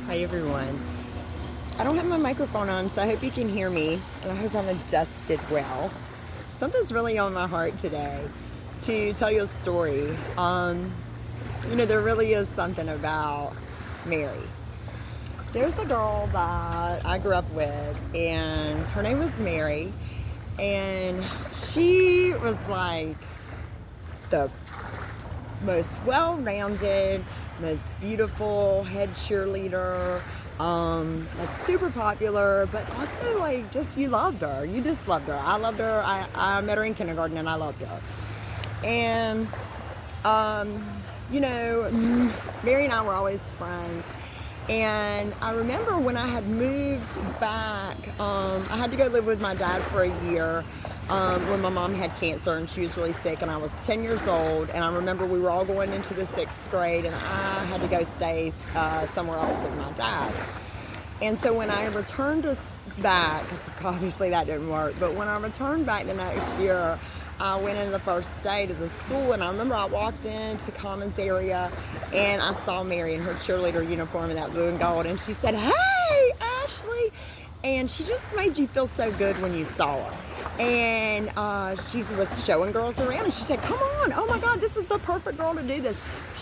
Hi everyone. I don't have my microphone on, so I hope you can hear me, and I hope I'm adjusted well. Something's really on my heart today to tell you a story. There really is something about Mary. There's a girl that I grew up with, and her name was Mary, and she was like the most well-rounded, most beautiful head cheerleader. Like super popular, but also like just you loved her. You just loved her. I loved her. I met her in kindergarten and I loved her. And Mary and I were always friends. And I remember when I had moved back, I had to go live with my dad for a year when my mom had cancer and she was really sick, and I was 10 years old. And I remember we were all going into the 6th grade, and I had to go stay somewhere else with my dad. And so when I returned back, obviously that didn't work, but when I returned back the next year, I went in the first day to the school, and I remember I walked into the commons area and I saw Mary in her cheerleader uniform in that blue and gold, and she said, "Hey, Ashley." And she just made you feel so good when you saw her. And she was showing girls around, and she said, "Come on, oh my God, this is the perfect girl to do this."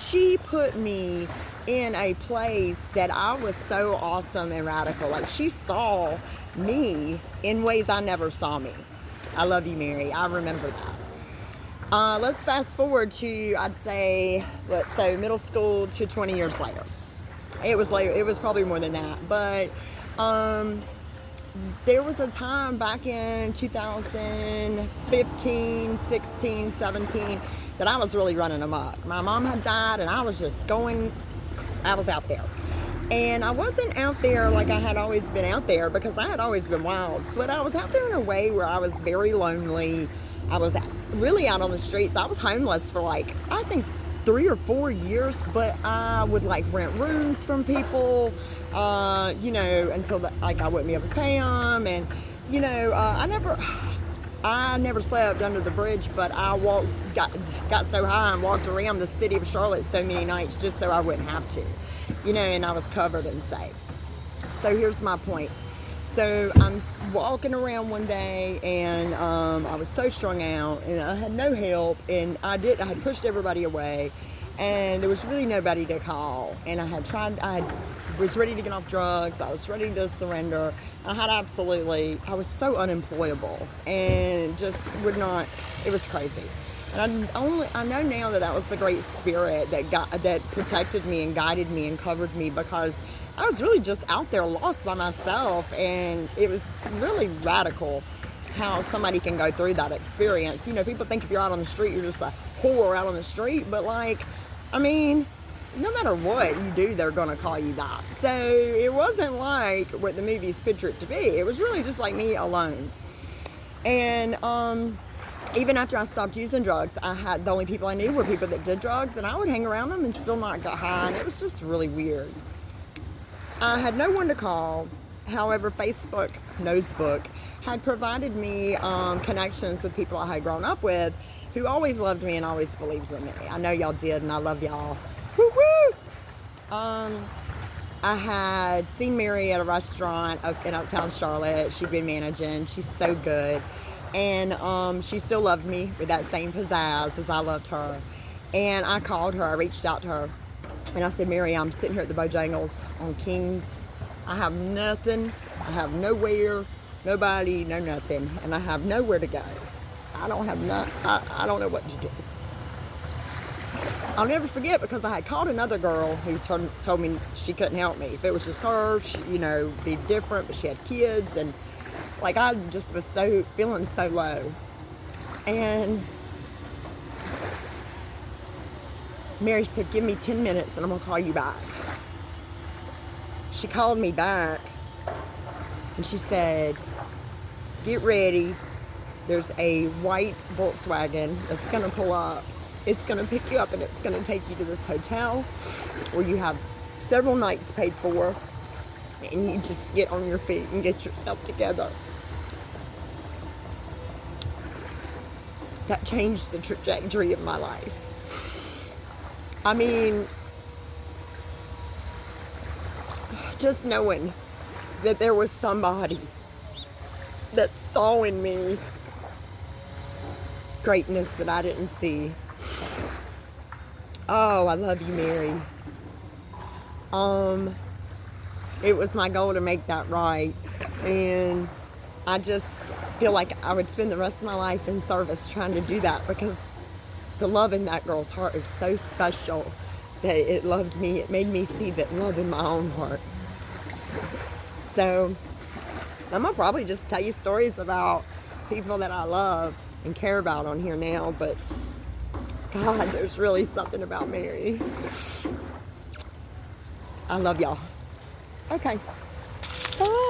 She put me in a place that I was so awesome and radical. Like, she saw me in ways I never saw me. I love you, Mary. I remember that. Let's fast forward to, I'd say, middle school to 20 years later. It was later. It was probably more than that. But there was a time back in 2015, 16, 17 that I was really running amok. My mom had died, and I was out there. And I wasn't out there like I had always been out there, because I had always been wild. But I was out there in a way where I was very lonely. I was really out on the streets. I was homeless for I think 3 or 4 years, but I would rent rooms from people, until I wouldn't be able to pay them. And, I never slept under the bridge, but I got so high and walked around the city of Charlotte so many nights just so I wouldn't have to, and I was covered and safe. So here's my point. So I'm walking around one day, and I was so strung out, and I had no help, and I had pushed everybody away, and there was really nobody to call. And I was ready to get off drugs. I was ready to surrender. I was so unemployable and just would not, it was crazy. And I know now that was the Great Spirit that protected me and guided me and covered me, because I was really just out there lost by myself. And it was really radical how somebody can go through that experience. People think if you're out on the street, you're just a whore out on the street. But no matter what you do, they're going to call you that. So it wasn't like what the movies picture it to be. It was really just like me alone. And even after I stopped using drugs, the only people I knew were people that did drugs, and I would hang around them and still not get high. And it was just really weird. I had no one to call. However, Facebook Nosebook had provided me connections with people I had grown up with who always loved me and always believed in me. I know y'all did, and I love y'all. Woo-woo! I had seen Mary at a restaurant in Uptown Charlotte. She'd been managing. She's so good. And she still loved me with that same pizzazz as I loved her. And I called her. I reached out to her. And I said, "Mary, I'm sitting here at the Bojangles on Kings. I have nothing. I have nowhere, nobody, no nothing. And I have nowhere to go. I don't know what to do." I'll never forget, because I had called another girl who told me she couldn't help me. If it was just her, it'd be different, but she had kids, and I just was feeling so low. And Mary said, "Give me 10 minutes and I'm gonna call you back." She called me back and she said, "Get ready. There's a white Volkswagen that's gonna pull up. It's going to pick you up, and it's going to take you to this hotel where you have several nights paid for, and you just get on your feet and get yourself together." That changed the trajectory of my life. just knowing that there was somebody that saw in me greatness that I didn't see. Oh, I love you, Mary. It was my goal to make that right, and I just feel like I would spend the rest of my life in service trying to do that, because the love in that girl's heart is so special that it loved me. It made me see that love in my own heart. So I'm gonna probably just tell you stories about people that I love and care about on here now, but God, there's really something about Mary. I love y'all. Okay. Bye.